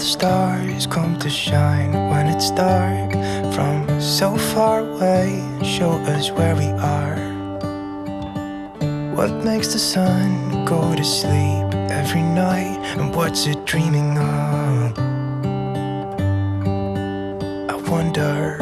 the stars come to shine when it's dark from so far away and show us where we are? What makes the sun go to sleep every night, and what's it dreaming of? I wonder.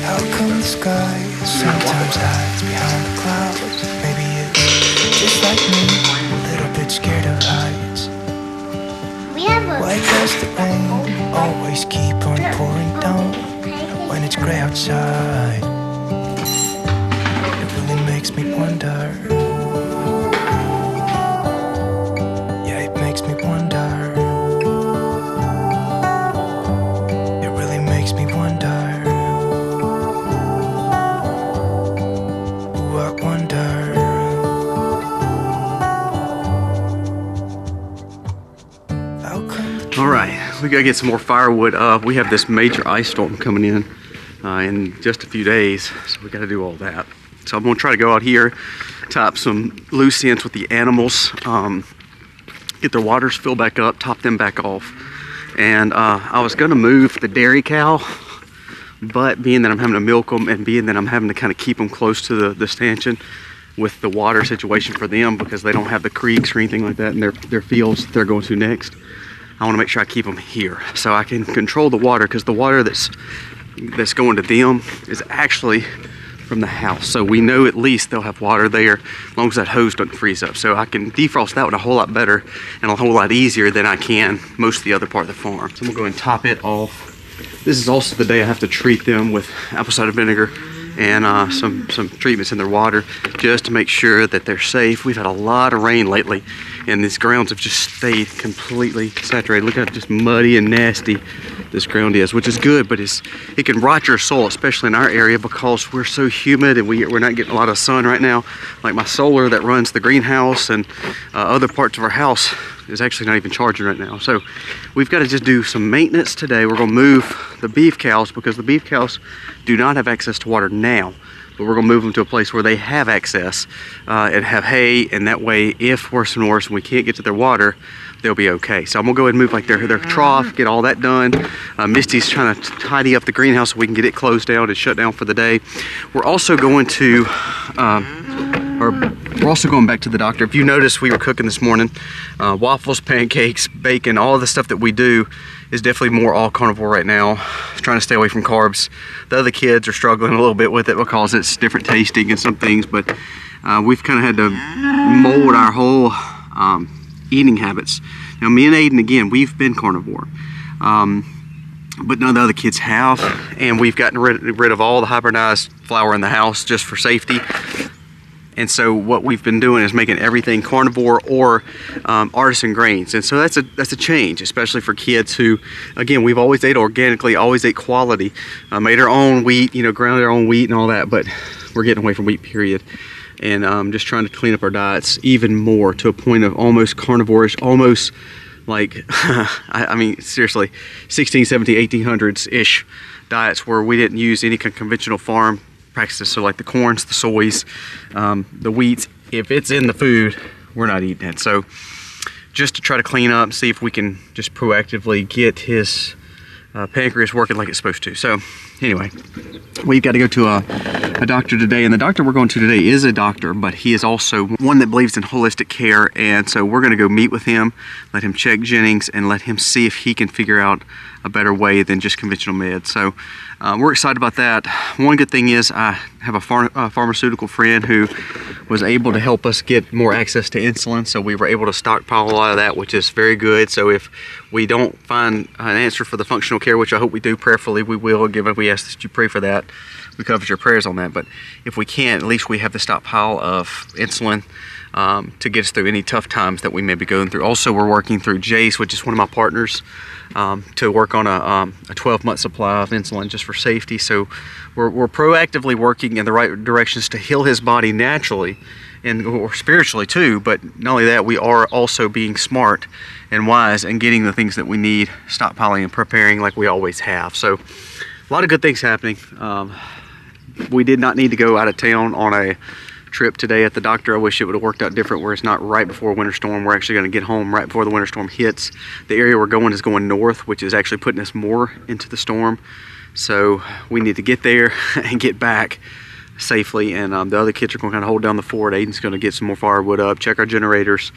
How come the sky sometimes hides behind the clouds? Maybe it's just like me, a little bit scared of heights. Why does the rain always keep on pouring down when it's gray outside? It really makes me wonder. Yeah, it makes me wonder. It really makes me wonder. Ooh, I wonder. All right, we gotta get some more firewood up. We have this major ice storm coming in just a few days, so we gotta do all that. So I'm gonna try to go out here, top some loose ends with the animals, get their waters filled back up, top them back off. And I was gonna move the dairy cow, but being that I'm having to milk them and being that I'm having to kind of keep them close to the stanchion with the water situation for them, because they don't have the creeks or anything like that in their fields that they're going to next, I want to make sure I keep them here so I can control the water, because the water that's going to them is actually from the house. So we know at least they'll have water there as long as that hose doesn't freeze up. So I can defrost that one a whole lot better and a whole lot easier than I can most of the other part of the farm. So I'm gonna go and top it off. This is also the day I have to treat them with apple cider vinegar and some treatments in their water just to make sure that they're safe. We've had a lot of rain lately and these grounds have just stayed completely saturated. Look how just muddy and nasty this ground is, which is good, but it can rot your soil, especially in our area because we're so humid and we're not getting a lot of sun right now. Like my solar that runs the greenhouse and other parts of our house is actually not even charging right now. So we've got to just do some maintenance today. We're gonna move the beef cows because the beef cows do not have access to water now, but we're gonna move them to a place where they have access and have hay, and that way if worse and worse and we can't get to their water, they'll be okay. So I'm gonna go ahead and move like their trough, get all that done. Misty's trying to tidy up the greenhouse so we can get it closed down and shut down for the day. We're also going to we're also going back to the doctor. If you notice, we were cooking this morning, waffles, pancakes, bacon, all of the stuff that we do is definitely more all carnivore right now. Trying to stay away from carbs. The other kids are struggling a little bit with it because it's different tasting and some things, but we've kind of had to mold our whole eating habits. Now me and Aiden, again, we've been carnivore, but none of the other kids have, and we've gotten rid of all the hybridized flour in the house just for safety. And so what we've been doing is making everything carnivore or artisan grains. And so that's a change, especially for kids who, again, we've always ate organically, always ate quality, made our own wheat, ground our own wheat and all that, but we're getting away from wheat, period. And just trying to clean up our diets even more to a point of almost carnivore-ish, almost like, I mean, seriously, 16, 17, 1800s-ish diets where we didn't use any conventional farm practices. So like the corns, the soys, the wheats, if it's in the food, we're not eating it. So just to try to clean up, see if we can just proactively get his pancreas working like it's supposed to. So anyway, we've got to go to a doctor today, and the doctor we're going to today is a doctor, but he is also one that believes in holistic care. And so we're going to go meet with him, let him check Jennings, and let him see if he can figure out a better way than just conventional meds. So we're excited about that. One good thing is I have a pharmaceutical friend who was able to help us get more access to insulin, so we were able to stockpile a lot of that, which is very good. So if we don't find an answer for the functional care, which I hope we do, prayerfully we will, given we ask that you pray for that, we cover your prayers on that. But if we can't, at least we have the stockpile of insulin to get us through any tough times that we may be going through. Also, we're working through Jace, which is one of my partners, to work on a 12-month supply of insulin just for safety. So we're proactively working in the right directions to heal his body naturally or spiritually too. But not only that, we are also being smart and wise and getting the things that we need, stockpiling and preparing like we always have. So a lot of good things happening. We did not need to go out of town on a trip today at the doctor. I wish it would have worked out different where it's not right before a winter storm. We're actually going to get home right before the winter storm hits. The area we're going is going north, which is actually putting us more into the storm. So we need to get there and get back safely. And the other kids are going to kind of hold down the fort. Aiden's going to get some more firewood up, check our generators,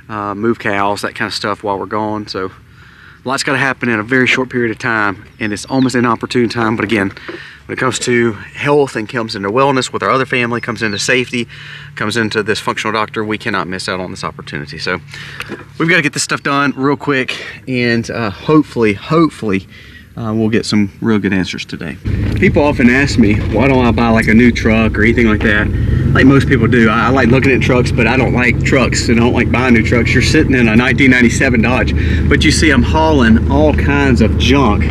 move cows, that kind of stuff while we're gone. So a lot's got to happen in a very short period of time, and it's almost an opportune time. But again, when it comes to health and comes into wellness with our other family, comes into safety, comes into this functional doctor, we cannot miss out on this opportunity. So we've got to get this stuff done real quick, and hopefully we'll get some real good answers today. People often ask me, why don't I buy like a new truck or anything like that? Like most people do. I like looking at trucks, but I don't like trucks and I don't like buying new trucks. You're sitting in a 1997 Dodge, but you see I'm hauling all kinds of junk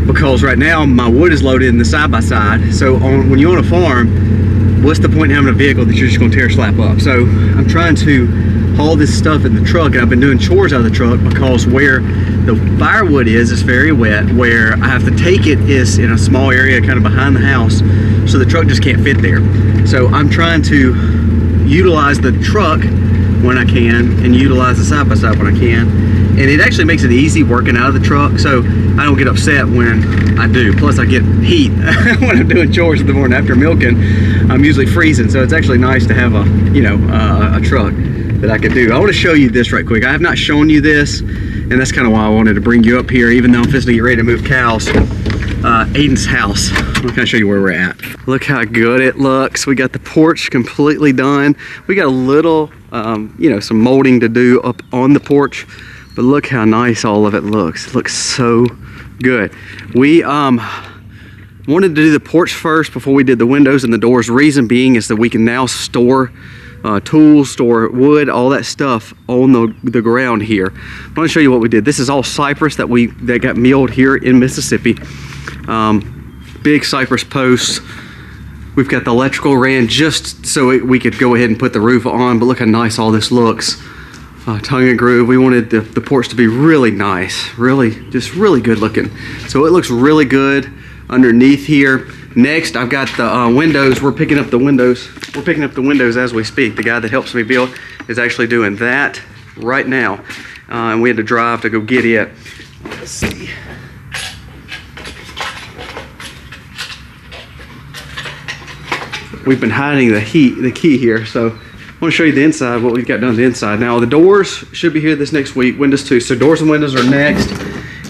because right now my wood is loaded in the side-by-side. So when you're on a farm, what's the point in having a vehicle that you're just gonna tear slap up? So I'm trying to haul this stuff in the truck, and I've been doing chores out of the truck because where the firewood is very wet. Where I have to take it is in a small area kind of behind the house, so the truck just can't fit there. So I'm trying to utilize the truck when I can and utilize the side-by-side when I can, and it actually makes it easy working out of the truck, so I don't get upset when I do. Plus I get heat when I'm doing chores in the morning after milking. I'm usually freezing, so it's actually nice to have a truck that I could do. I want to show you this right quick. I have not shown you this, and that's kind of why I wanted to bring you up here, even though I'm fixing to get ready to move cows. Aiden's house. I'm gonna show you where we're at. Look how good it looks. We got the porch completely done. We got a little, some molding to do up on the porch, but look how nice all of it looks. It looks so good. We wanted to do the porch first before we did the windows and the doors. Reason being is that we can now store tools, store wood, all that stuff on the ground here. I want to show you what we did. This is all cypress that got milled here in Mississippi. Big cypress posts. We've got the electrical ran just so we could go ahead and put the roof on, but look how nice all this looks. Tongue and groove. We wanted the porch to be really nice, just really good looking. So it looks really good underneath here. Next, I've got the windows. We're picking up the windows. We're picking up the windows as we speak. The guy that helps me build is actually doing that right now. And we had to drive to go get it. Let's see. We've been hiding the key here, so I want to show you the inside, what we've got done to the inside. Now the doors should be here this next week, windows too. So doors and windows are next,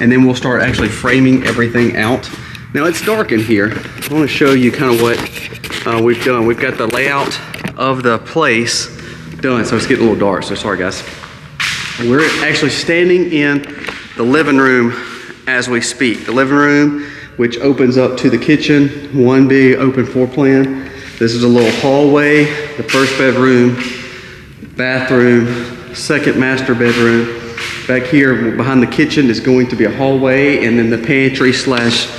and then we'll start actually framing everything out. Now it's dark in here. I want to show you kind of what we've done. We've got the layout of the place done, so it's getting a little dark, so sorry guys. We're actually standing in the living room as we speak. The living room, which opens up to the kitchen, one big open floor plan. This is a little hallway, the first bedroom, bathroom, second master bedroom. Back here behind the kitchen is going to be a hallway, and then the pantry slash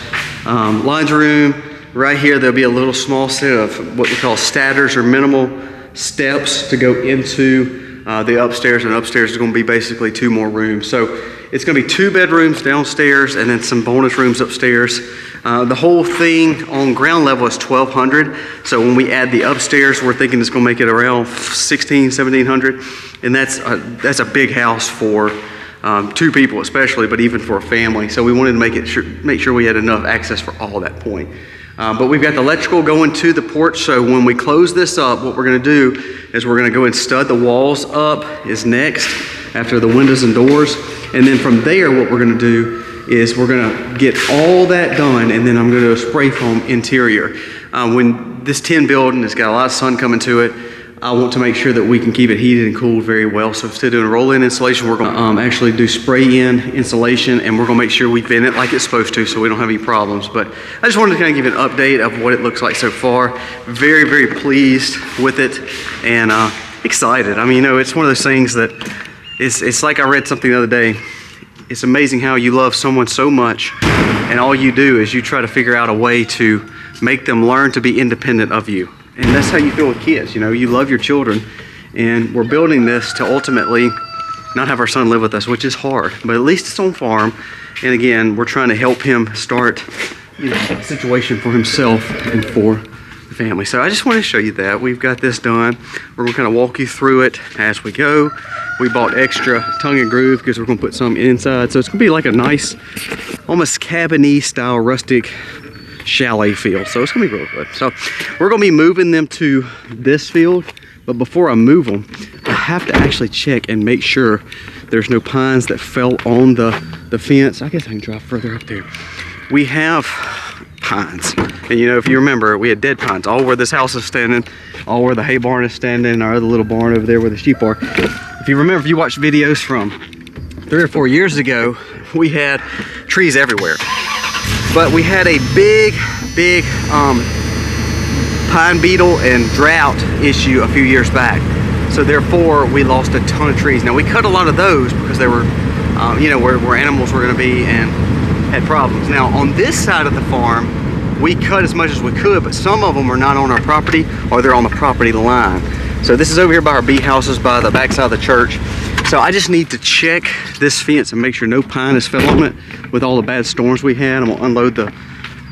laundry room. Right here there'll be a little small set of what we call statters or minimal steps to go into the upstairs, and upstairs is going to be basically 2 more rooms. So it's going to be 2 bedrooms downstairs and then some bonus rooms upstairs. The whole thing on ground level is 1,200. So when we add the upstairs, we're thinking it's going to make it around 1,700, and that's a big house for 2 people especially, but even for a family. So we wanted to make sure we had enough access for all that point. But we've got the electrical going to the porch, so when we close this up, what we're going to do is we're going to go and stud the walls up is next, after the windows and doors. And then from there, what we're going to do is we're going to get all that done, and then I'm going to do a spray foam interior. When this tin building has got a lot of sun coming to it, I want to make sure that we can keep it heated and cooled very well. So instead of doing a roll-in installation, we're going to actually do spray-in installation, and we're going to make sure we vent it like it's supposed to so we don't have any problems. But I just wanted to kind of give you an update of what it looks like so far. Very, very pleased with it, and excited. I mean, it's one of those things that it's like I read something the other day. It's amazing how you love someone so much, and all you do is you try to figure out a way to make them learn to be independent of you. And that's how you feel with kids. You love your children, and we're building this to ultimately not have our son live with us, which is hard, but at least it's on farm. And again, we're trying to help him start a situation for himself and for family. So I just want to show you that. We've got this done. We're going to kind of walk you through it as we go. We bought extra tongue and groove because we're going to put some inside. So it's going to be like a nice, almost cabin-y style rustic chalet feel. So it's going to be real good. So we're going to be moving them to this field. But before I move them, I have to actually check and make sure there's no pines that fell on the fence. I guess I can drive further up there. We have pines. And you know, if you remember, we had dead pines all where this house is standing, all where the hay barn is standing, our other little barn over there where the sheep are. If you remember, if you watched videos from 3 or 4 years ago, we had trees everywhere. But we had a big pine beetle and drought issue a few years back. So therefore we lost a ton of trees. Now we cut a lot of those because they were, you know, where animals were going to be and had problems. Now on this side of the farm, we cut as much as we could, but some of them are not on our property or they're on the property line. So this is over here by our bee houses by the backside of the church. So I just need to check this fence and make sure no pine has fell on it with all the bad storms we had. I'm gonna unload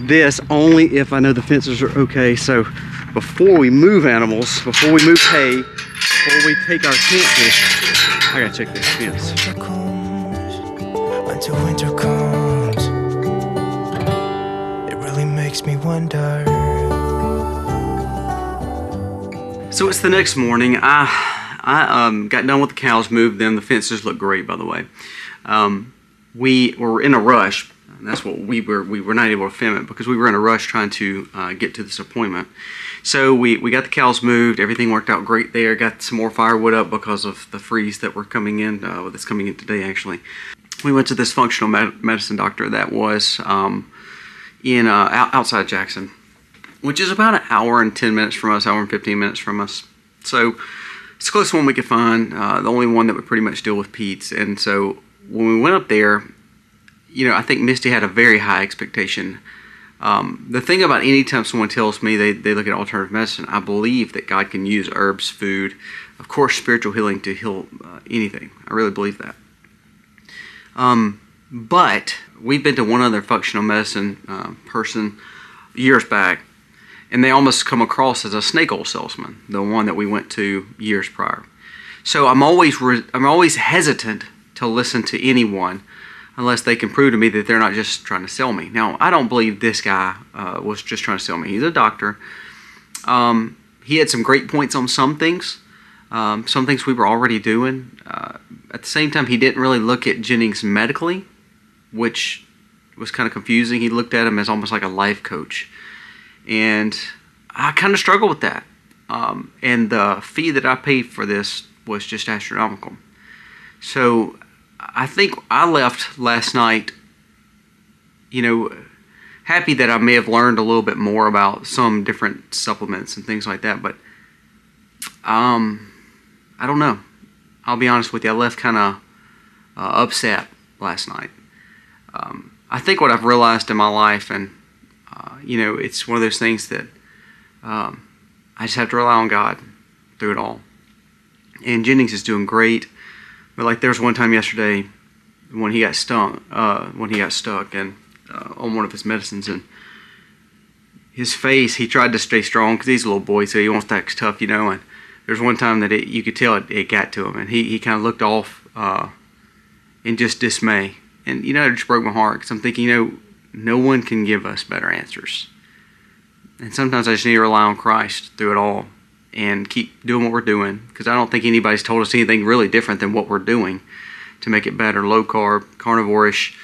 this only if I know the fences are okay. So before we move animals, before we move hay, before we take our tent fish, I gotta check this fence. Until winter comes, it really makes me wonder. So it's the next morning. I got done with the cows, moved them. The fences look great, by the way. We were in a rush. And that's what we were not able to film it because we were in a rush trying to get to this appointment. So we got the cows moved. Everything worked out great there. Got some more firewood up because of the freeze that were coming in. That's coming in today, actually. We went to this functional medicine doctor that was outside Jackson, which is about an hour and 10 minutes from us, hour and 15 minutes from us. So it's the closest one we could find. The only one that would pretty much deal with peds. And so when we went up there, you know, I think Misty had a very high expectation. The thing about any time someone tells me they look at alternative medicine, I believe that God can use herbs, food, of course, spiritual healing to heal anything. I really believe that. But we've been to one other functional medicine person years back, and they almost come across as a snake oil salesman, the one that we went to years prior. So I'm always hesitant to listen to anyone unless they can prove to me that they're not just trying to sell me. Now, I don't believe this guy was just trying to sell me. He's a doctor. He had some great points on some things we were already doing. At the same time, he didn't really look at Jennings medically, which was kind of confusing. He looked at him as almost like a life coach. And I kind of struggled with that. And the fee that I paid for this was just astronomical. So I think I left last night, you know, happy that I may have learned a little bit more about some different supplements and things like that. But I don't know. I'll be honest with you. I left kind of upset last night. I think what I've realized in my life, and you know, it's one of those things that I just have to rely on God through it all. And Jennings is doing great. But like there was one time yesterday when he got stuck and on one of his medicines, and his face, he tried to stay strong because he's a little boy, so he wants to act tough, you know. And there's one time that you could tell it got to him, and he kind of looked off in just dismay. And you know, it just broke my heart because I'm thinking, you know, no one can give us better answers. And sometimes I just need to rely on Christ through it all and keep doing what we're doing, because I don't think anybody's told us anything really different than what we're doing to make it better. Low carb, carnivore-ish,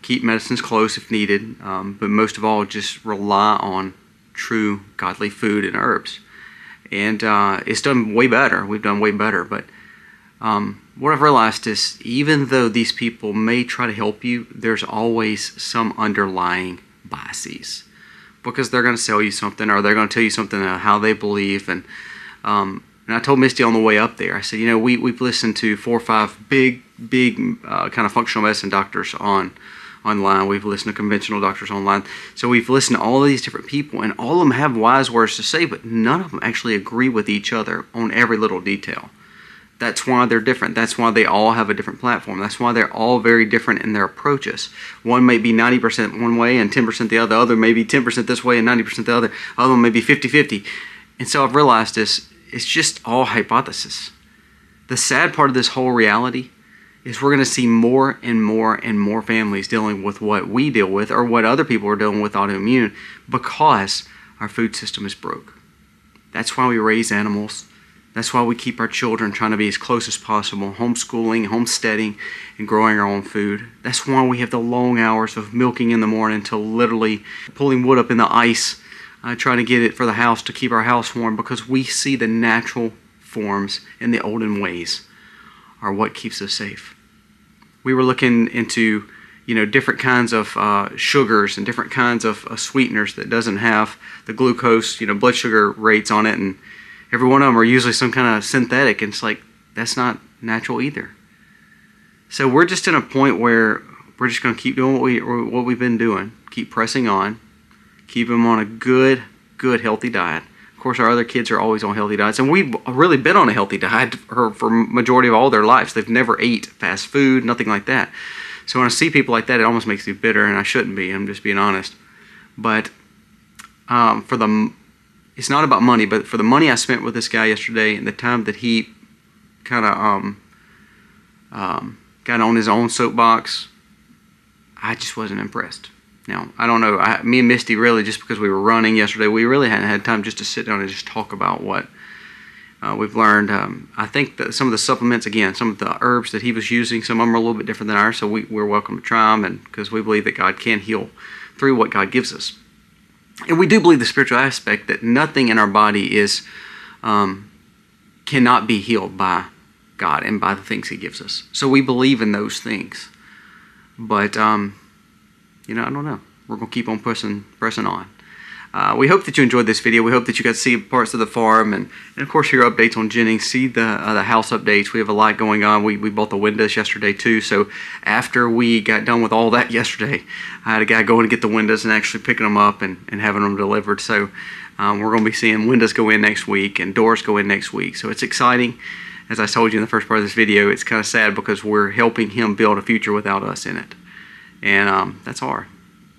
keep medicines close if needed, but most of all just rely on true godly food and herbs. And it's done way better. We've done way better. But what I've realized is even though these people may try to help you, there's always some underlying biases, because they're going to sell you something, or they're going to tell you something how they believe. And I told Misty on the way up there, I said, you know, we've listened to 4 or 5 big kind of functional medicine doctors online. We've listened to conventional doctors online. So we've listened to all of these different people, and all of them have wise words to say, but none of them actually agree with each other on every little detail. That's why they're different. That's why they all have a different platform. That's why they're all very different in their approaches. One may be 90% one way and 10% the other. Other may be 10% this way and 90% the other. Other one may be 50-50. And so I've realized this, it's just all hypothesis. The sad part of this whole reality is we're going to see more and more and more families dealing with what we deal with or what other people are dealing with autoimmune because our food system is broke. That's why we raise animals. That's why we keep our children trying to be as close as possible, homeschooling, homesteading, and growing our own food. That's why we have the long hours of milking in the morning till literally pulling wood up in the ice, trying to get it for the house to keep our house warm, because we see the natural forms and the olden ways are what keeps us safe. We were looking into, different kinds of sugars and different kinds of sweeteners that doesn't have the glucose, blood sugar rates on it, and every one of them are usually some kind of synthetic, and it's like, that's not natural either. So we're just in a point where we're just going to keep doing what we've been doing, keep pressing on, keep them on a good, healthy diet. Of course, our other kids are always on healthy diets, and we've really been on a healthy diet for majority of all their lives. They've never ate fast food, nothing like that. So when I see people like that, it almost makes me bitter, and I shouldn't be. I'm just being honest. But it's not about money, but for the money I spent with this guy yesterday and the time that he kind of got on his own soapbox, I just wasn't impressed. Now, I don't know, me and Misty really, just because we were running yesterday, we really hadn't had time just to sit down and just talk about what we've learned. I think that some of the supplements, again, some of the herbs that he was using, some of them are a little bit different than ours, so we're welcome to try them, and because we believe that God can heal through what God gives us. And we do believe the spiritual aspect that nothing in our body is cannot be healed by God and by the things He gives us. So we believe in those things. But I don't know. We're going to keep on pressing on. We hope that you enjoyed this video. We hope that you got to see parts of the farm and of course hear updates on Jennings. See the house updates. We have a lot going on. We bought the windows yesterday too. So after we got done with all that yesterday, I had a guy going to get the windows and actually picking them up and having them delivered. So we're going to be seeing windows go in next week and doors go in next week. So it's exciting. As I told you in the first part of this video, it's kind of sad because we're helping him build a future without us in it. And that's hard.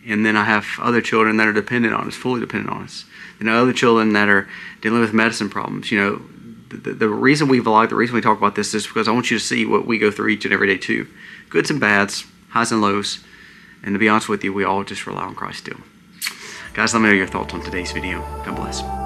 And then I have other children that are dependent on us, fully dependent on us. And other children that are dealing with medicine problems. The reason we vlog, the reason we talk about this is because I want you to see what we go through each and every day too. Goods and bads, highs and lows. And to be honest with you, we all just rely on Christ still. Guys, let me know your thoughts on today's video. God bless.